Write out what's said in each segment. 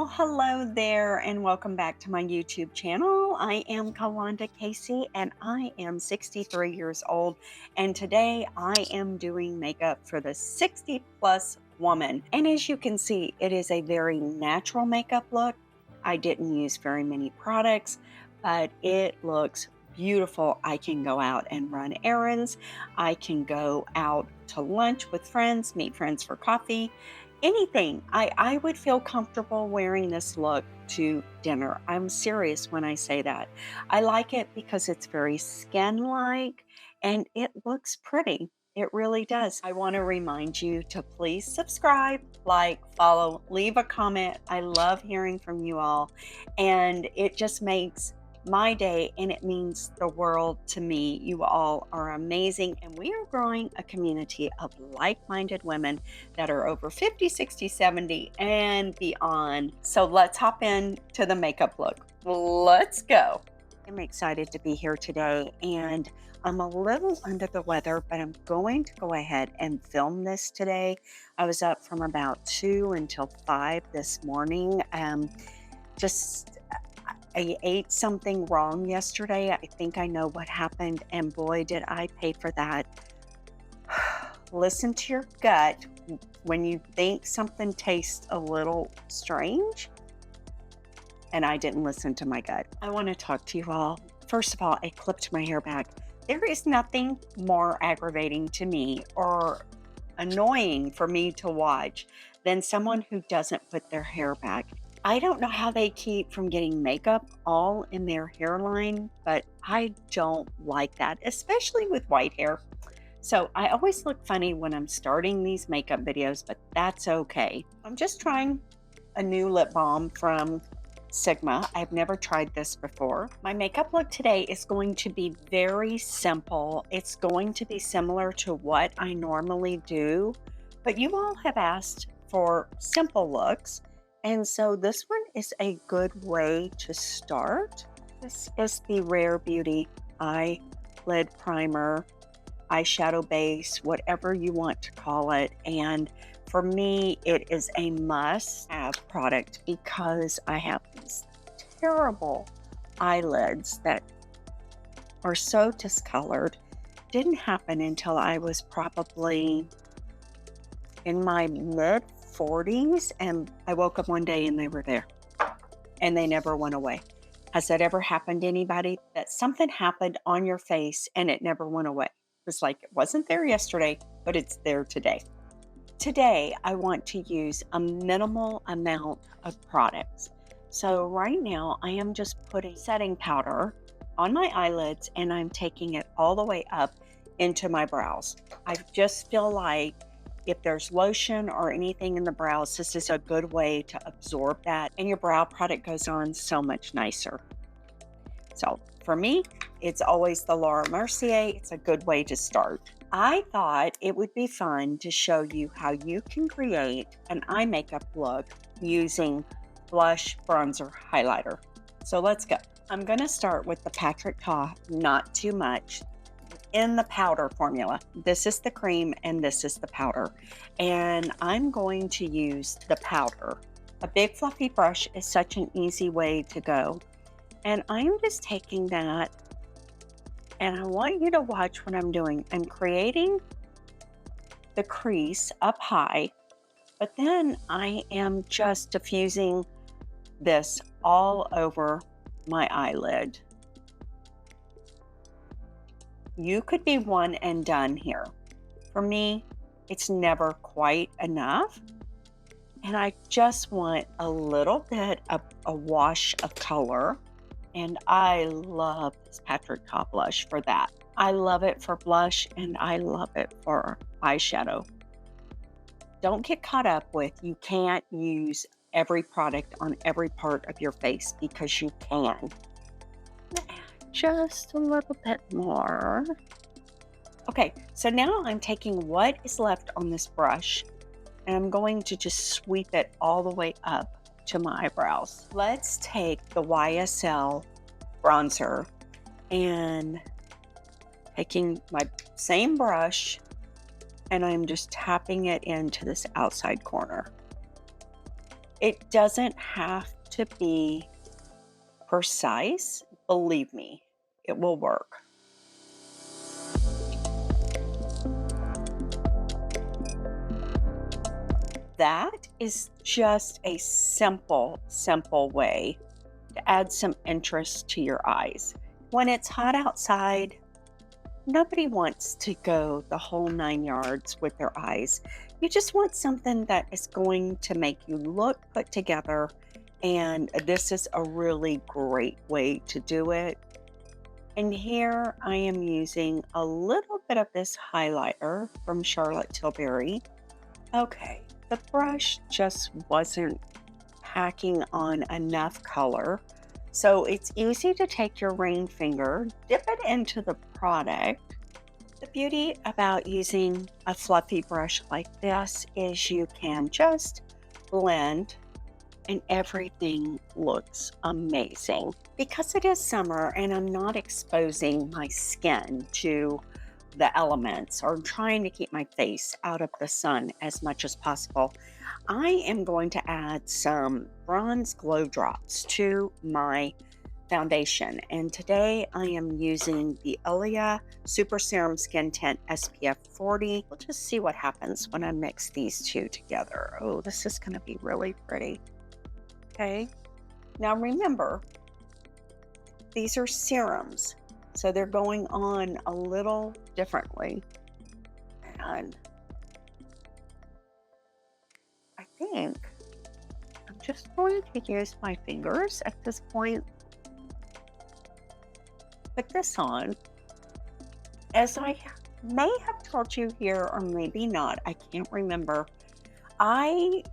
Well, hello there, and welcome back to my YouTube channel. I am Kalonda Casey, and I am 63 years old. And today I am doing makeup for the 60 plus woman. And as you can see, it is a very natural makeup look. I didn't use very many products, but it looks beautiful. I can go out and run errands. I can go out to lunch with friends, meet friends for coffee. Anything. I would feel comfortable wearing this look to dinner. I'm serious when I say that. I like it because it's very skin-like and it looks pretty. It really does. I want to remind you to please subscribe, like, follow, leave a comment. I love hearing from you all, and it just makes my day, and it means the world to me. You all are amazing, and we are growing a community of like-minded women that are over 50, 60, 70, and beyond. So let's hop into the makeup look. Let's go. I'm excited to be here today, and I'm a little under the weather, but I'm going to go ahead and film this today. I was up from about 2 until 5 this morning. Just I ate something wrong yesterday. I think I know what happened, and boy, did I pay for that. Listen to your gut when you think something tastes a little strange, and I didn't listen to my gut. I want to talk to you all. First of all, I clipped my hair back. There is nothing more aggravating to me or annoying for me to watch than someone who doesn't put their hair back. I don't know how they keep from getting makeup all in their hairline, but I don't like that, especially with white hair. So I always look funny when I'm starting these makeup videos, but that's okay. I'm just trying a new lip balm from Sigma. I've never tried this before. My makeup look today is going to be very simple. It's going to be similar to what I normally do, but you all have asked for simple looks. And so this one is a good way to start. This is the Rare Beauty Eyelid Primer, eyeshadow base, whatever you want to call it. And for me, it is a must-have product because I have these terrible eyelids that are so discolored. Didn't happen until I was probably in my mid 40s, and I woke up one day and they were there and they never went away. Has that ever happened to anybody, that something happened on your face and it never went away? It's like it wasn't there yesterday, but it's there today. Today, I want to use a minimal amount of products. So right now I am just putting setting powder on my eyelids and I'm taking it all the way up into my brows. I just feel like if there's lotion or anything in the brows, this is a good way to absorb that, and your brow product goes on so much nicer. So for me, it's always the Laura Mercier. It's a good way to start. I thought it would be fun to show you how you can create an eye makeup look using blush, bronzer, highlighter. So let's go. I'm going to start with the Patrick Ta, not too much, in the powder formula. This is the cream and this is the powder. And I'm going to use the powder. A big fluffy brush is such an easy way to go. And I'm just taking that, and I want you to watch what I'm doing. I'm creating the crease up high, but then I am just diffusing this all over my eyelid. You could be one and done here. For me, it's never quite enough. And I just want a little bit of a wash of color. And I love this Patrick Ta blush for that. I love it for blush and I love it for eyeshadow. Don't get caught up with you can't use every product on every part of your face, because you can. Just a little bit more. Okay, so now I'm taking what is left on this brush and I'm going to just sweep it all the way up to my eyebrows. Let's take the YSL bronzer and taking my same brush, and I'm just tapping it into this outside corner. It doesn't have to be precise. Believe me, it will work. That is just a simple, simple way to add some interest to your eyes. When it's hot outside, nobody wants to go the whole 9 yards with their eyes. You just want something that is going to make you look put together. And this is a really great way to do it. And here I am using a little bit of this highlighter from Charlotte Tilbury. Okay, the brush just wasn't packing on enough color. So it's easy to take your ring finger, dip it into the product. The beauty about using a fluffy brush like this is you can just blend and everything looks amazing. Because it is summer and I'm not exposing my skin to the elements or trying to keep my face out of the sun as much as possible, I am going to add some bronze glow drops to my foundation. And today I am using the Ilia Super Serum Skin Tint SPF 40. We'll just see what happens when I mix these two together. Oh, this is going to be really pretty. Okay. Now remember, these are serums, so they're going on a little differently. And I think I'm just going to use my fingers at this point. Put this on. As I may have told you here, or maybe not, I can't remember. I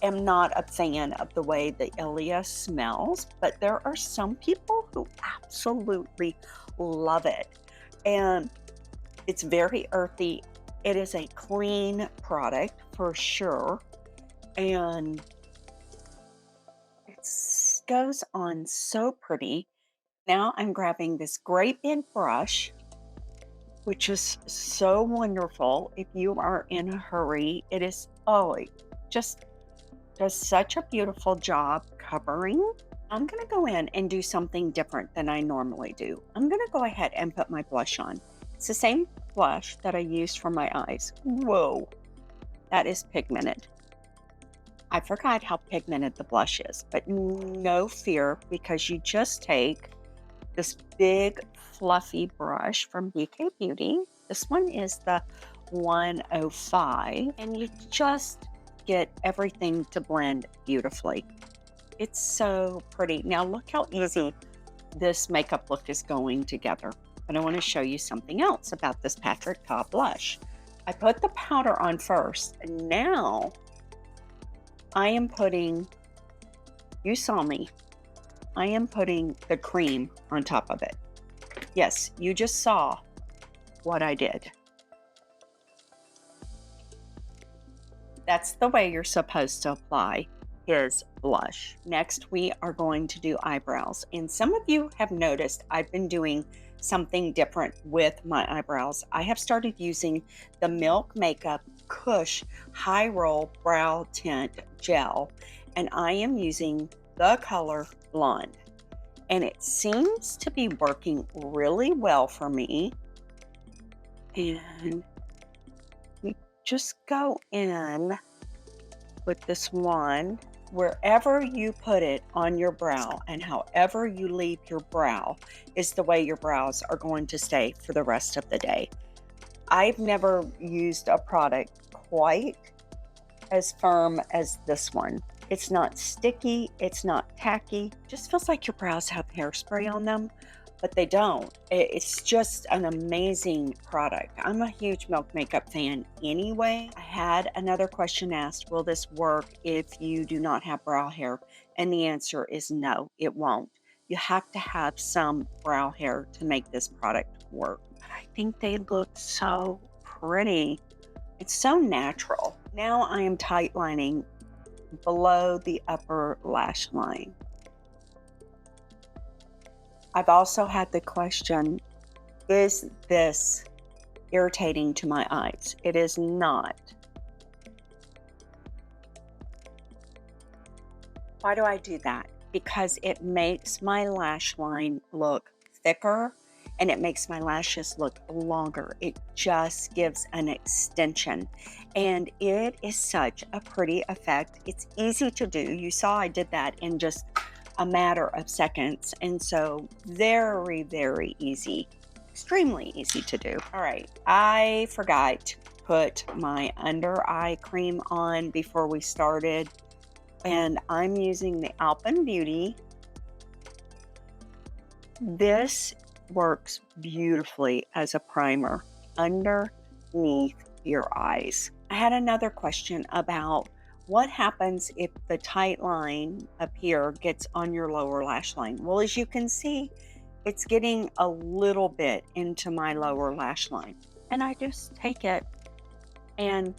am not a fan of the way the Ilia smells, but there are some people who absolutely love it. And it's very earthy. It is a clean product for sure. And it goes on so pretty. Now I'm grabbing this great big brush, which is so wonderful if you are in a hurry. It is, oh, it just does such a beautiful job covering. I'm going to go in and do something different than I normally do. I'm going to go ahead and put my blush on. It's the same blush that I used for my eyes. Whoa, that is pigmented. I forgot how pigmented the blush is, but no fear, because you just take this big fluffy brush from Decay Beauty. This one is the 105, and you just get everything to blend beautifully. It's so pretty. Now look how easy this makeup look is going together. But I want to show you something else about this Patrick Ta blush. I put the powder on first, and now I am putting, you saw me, I am putting the cream on top of it. Yes, you just saw what I did. That's the way you're supposed to apply his blush. Next, we are going to do eyebrows. And some of you have noticed I've been doing something different with my eyebrows. I have started using the Milk Makeup Kush High Roll Brow Tint Gel, and I am using the color Blonde. And it seems to be working really well for me. And just go in with this wand wherever you put it on your brow, and however you leave your brow is the way your brows are going to stay for the rest of the day. I've never used a product quite as firm as this one. It's not sticky, it's not tacky. It just feels like your brows have hairspray on them, but they don't. It's just an amazing product. I'm a huge Milk Makeup fan anyway. I had another question asked, will this work if you do not have brow hair? And the answer is no, it won't. You have to have some brow hair to make this product work. But I think they look so pretty. It's so natural. Now I am tight lining below the upper lash line. I've also had the question, is this irritating to my eyes? It is not. Why do I do that? Because it makes my lash line look thicker and it makes my lashes look longer. It just gives an extension and it is such a pretty effect. It's easy to do. You saw I did that in just a matter of seconds. And so very, very easy, extremely easy to do. All right, I forgot to put my under eye cream on before we started. And I'm using the Alpyn Beauty. This works beautifully as a primer underneath your eyes. I had another question about what happens if the tight line up here gets on your lower lash line. Well, as you can see, it's getting a little bit into my lower lash line. And I just take it and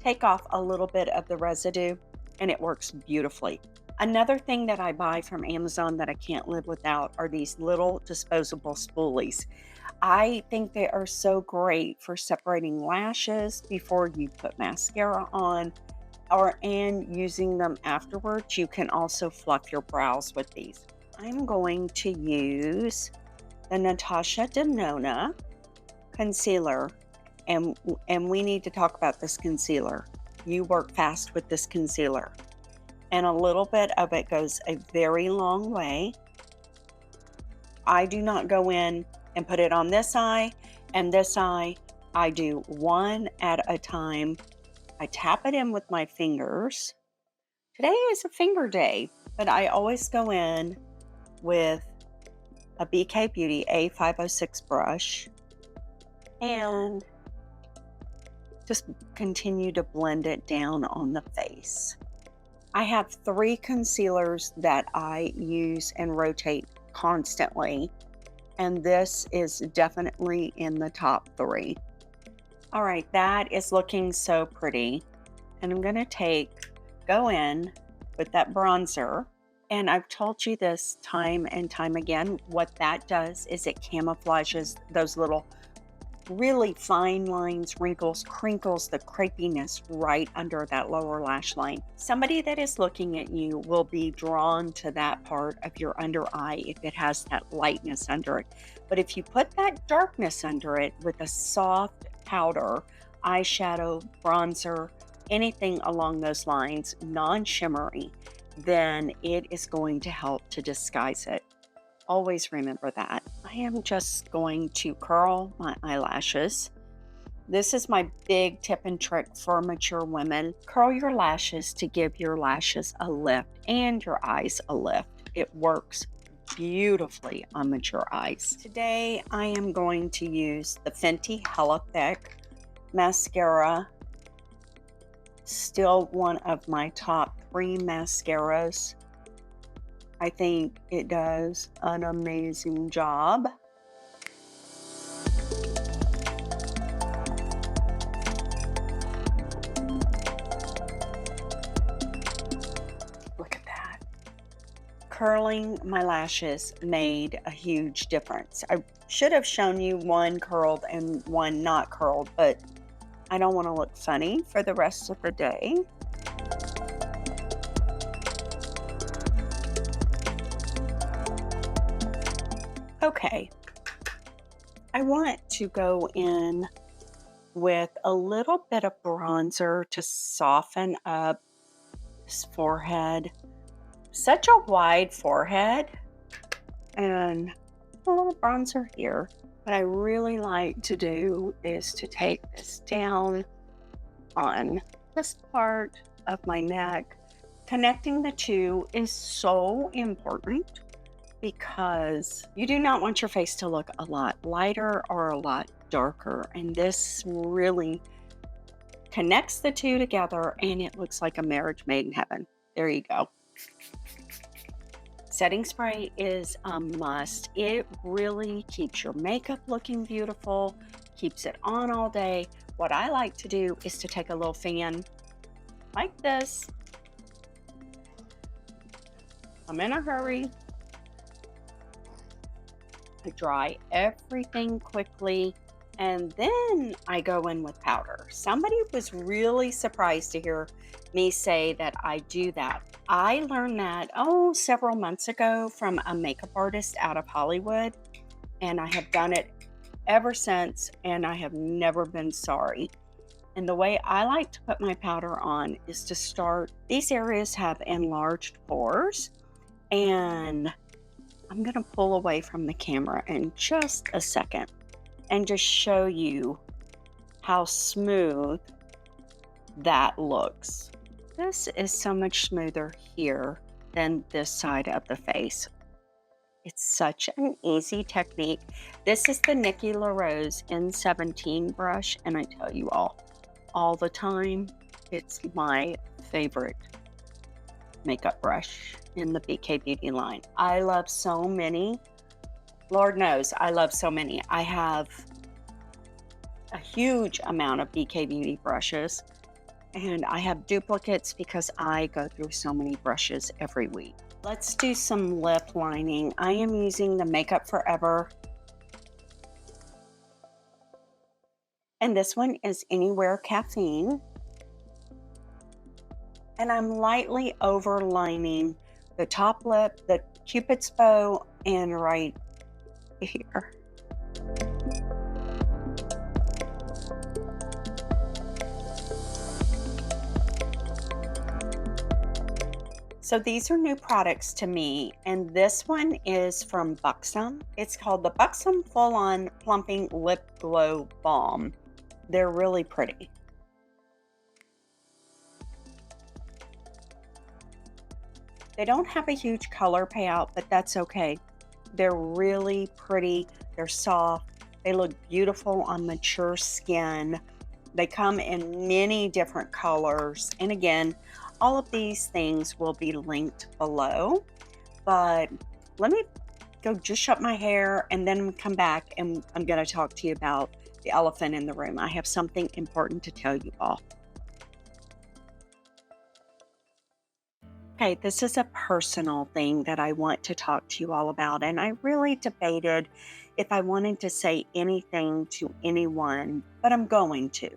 take off a little bit of the residue, and it works beautifully. Another thing that I buy from Amazon that I can't live without are these little disposable spoolies. I think they are so great for separating lashes before you put mascara on, and using them afterwards. You can also fluff your brows with these. I'm going to use the Natasha Denona concealer, and we need to talk about this concealer. You work fast with this concealer, and a little bit of it goes a very long way. I do not go in and put it on this eye and this eye. I do one at a time. I tap it in with my fingers. Today is a finger day, but I always go in with a BK Beauty A506 brush and just continue to blend it down on the face. I have 3 concealers that I use and rotate constantly, and this is definitely in the top 3. All right, that is looking so pretty. And I'm gonna go in with that bronzer. And I've told you this time and time again, what that does is it camouflages those little really fine lines, wrinkles, crinkles, the crepiness right under that lower lash line. Somebody that is looking at you will be drawn to that part of your under eye if it has that lightness under it. But if you put that darkness under it with a soft powder, eyeshadow, bronzer, anything along those lines, non-shimmery, then it is going to help to disguise it. Always remember that. I am just going to curl my eyelashes. This is my big tip and trick for mature women. Curl your lashes to give your lashes a lift and your eyes a lift. It works beautifully on mature eyes. Today, I am going to use the Fenty Hella Thick mascara. Still one of my top 3 mascaras. I think it does an amazing job. Look at that. Curling my lashes made a huge difference. I should have shown you one curled and one not curled, but I don't want to look funny for the rest of the day. Okay, I want to go in with a little bit of bronzer to soften up this forehead. Such a wide forehead, and a little bronzer here. What I really like to do is to take this down on this part of my neck. Connecting the two is so important because you do not want your face to look a lot lighter or a lot darker. And this really connects the two together and it looks like a marriage made in heaven. There you go. Setting spray is a must. It really keeps your makeup looking beautiful, keeps it on all day. What I like to do is to take a little fan like this. I'm in a hurry. I dry everything quickly and then I go in with powder. Somebody was really surprised to hear me say that I do that. I learned that, several months ago from a makeup artist out of Hollywood, and I have done it ever since, and I have never been sorry. And the way I like to put my powder on is to start, these areas have enlarged pores, and I'm going to pull away from the camera in just a second and just show you how smooth that looks. This is so much smoother here than this side of the face. It's such an easy technique. This is the Nikki LaRose N17 brush, and I tell you all the time, it's my favorite makeup brush in the BK Beauty line. I love so many. Lord knows I love so many. I have a huge amount of BK Beauty brushes, and I have duplicates because I go through so many brushes every week. Let's do some lip lining. I am using the Makeup Forever, and this one is Anywhere Caffeine. And I'm lightly overlining the top lip, the Cupid's bow, and right here. So these are new products to me, and this one is from Buxom. It's called the Buxom Full On Plumping Lip Glow Balm. They're really pretty. They don't have a huge color payout, but that's okay. They're really pretty. They're soft. They look beautiful on mature skin. They come in many different colors. And again, all of these things will be linked below. But let me go just shut my hair and then come back, and I'm going to talk to you about the elephant in the room. I have something important to tell you all. Okay, this is a personal thing that I want to talk to you all about, and I really debated if I wanted to say anything to anyone, but I'm going to.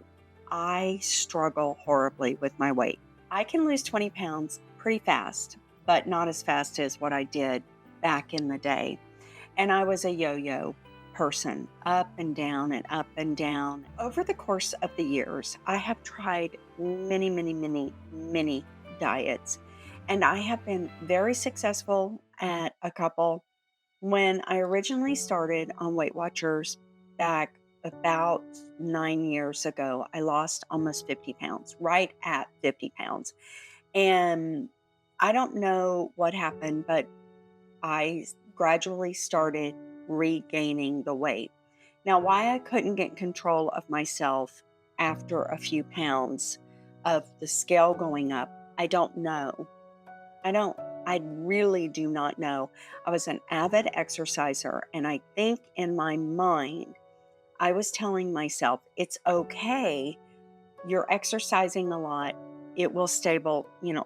I struggle horribly with my weight. I can lose 20 pounds pretty fast, but not as fast as what I did back in the day. And I was a yo-yo person, up and down and up and down. Over the course of the years, I have tried many diets. And I have been very successful at a couple. When I originally started on Weight Watchers back about 9 years ago, I lost almost 50 pounds, right at 50 pounds. And I don't know what happened, but I gradually started regaining the weight. Now, why I couldn't get control of myself after a few pounds of the scale going up, I don't know. I really do not know. I was an avid exerciser, and I think in my mind, I was telling myself, it's okay. You're exercising a lot. It will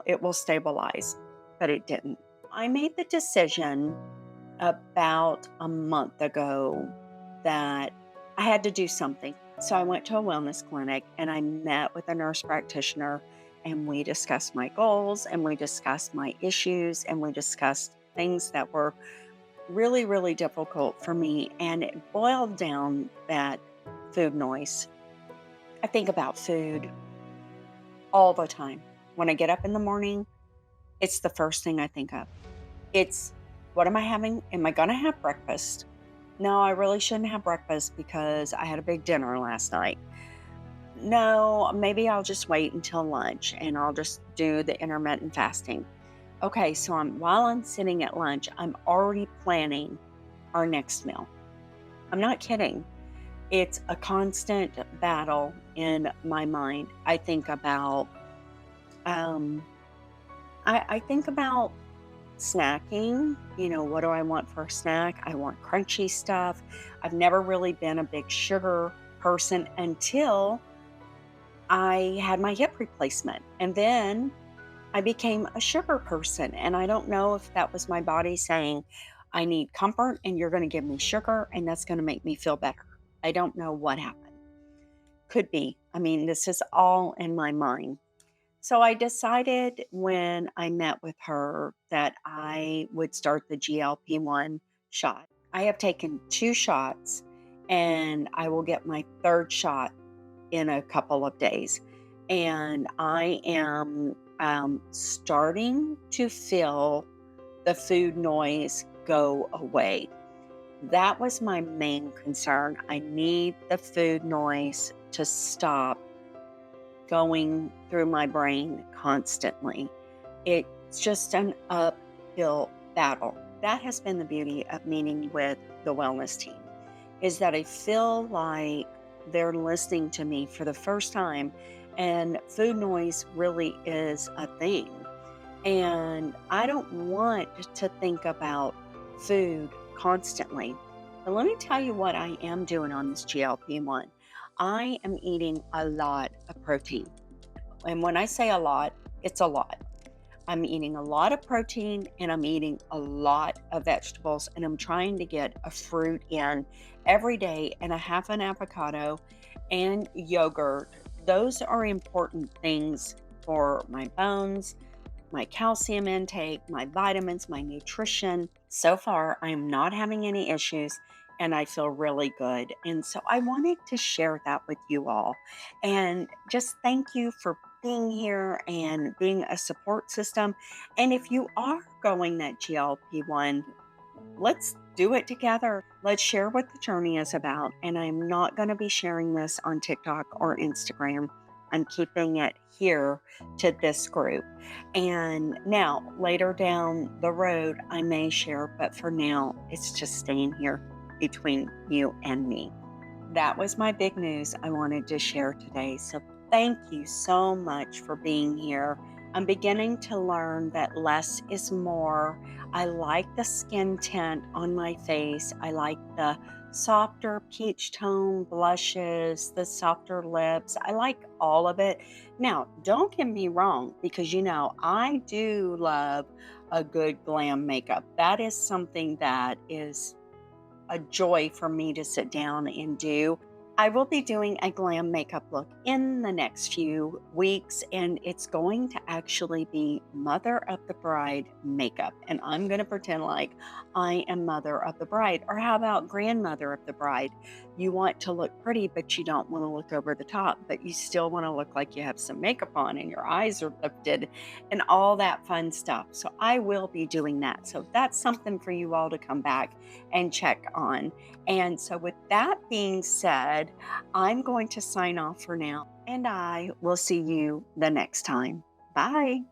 it will stabilize, but it didn't. I made the decision about a month ago that I had to do something. So I went to a wellness clinic and I met with a nurse practitioner, and we discussed my goals and we discussed my issues and we discussed things that were really difficult for me. And it boiled down that food noise. I think about food all the time. When I get up in the morning, it's the first thing I think of. It's, what am I having? Am I going to have breakfast? No, I really shouldn't have breakfast because I had a big dinner last night. No, maybe I'll just wait until lunch and I'll just do the intermittent fasting. Okay, so while I'm sitting at lunch, I'm already planning our next meal. I'm not kidding. It's a constant battle in my mind. I think about I think about snacking. What do I want for a snack? I want crunchy stuff. I've never really been a big sugar person until I had my hip replacement. And then I became a sugar person. And I don't know if that was my body saying, I need comfort and you're going to give me sugar and that's going to make me feel better. I don't know what happened. Could be. I mean, this is all in my mind. So I decided when I met with her that I would start the GLP-1 shot. I have taken 2 shots and I will get my 3rd shot in a couple of days. And I am starting to feel the food noise go away. That was my main concern. I need the food noise to stop going through my brain constantly. It's just an uphill battle. That has been the beauty of meeting with the wellness team, is that I feel like they're listening to me for the first time, and food noise really is a thing. And I don't want to think about food constantly. But let me tell you what I am doing on this GLP-1. I am eating a lot of protein. And when I say a lot, it's a lot. I'm eating a lot of protein and I'm eating a lot of vegetables, and I'm trying to get a fruit in every day and a half an avocado and yogurt. Those are important things for my bones, my calcium intake, my vitamins, my nutrition. So far, I am not having any issues and I feel really good. And so I wanted to share that with you all. And just thank you for being here and being a support system. And if you are going that GLP-1, let's do it together. Let's share what the journey is about. And I'm not going to be sharing this on TikTok or Instagram. I'm keeping it here to this group. And now, later down the road, I may share, but for now, it's just staying here between you and me. That was my big news I wanted to share today. So thank you so much for being here. I'm beginning to learn that less is more. I like the skin tint on my face. I like the softer peach tone blushes, the softer lips. I like all of it. Now, don't get me wrong, because I do love a good glam makeup. That is something that is a joy for me to sit down and do. I will be doing a glam makeup look in the next few weeks, and it's going to actually be Mother of the Bride makeup. And I'm going to pretend like I am Mother of the Bride. Or how about Grandmother of the Bride? You want to look pretty, but you don't want to look over the top, but you still want to look like you have some makeup on and your eyes are lifted and all that fun stuff. So I will be doing that. So that's something for you all to come back and check on. And so, with that being said, I'm going to sign off for now, and I will see you the next time. Bye.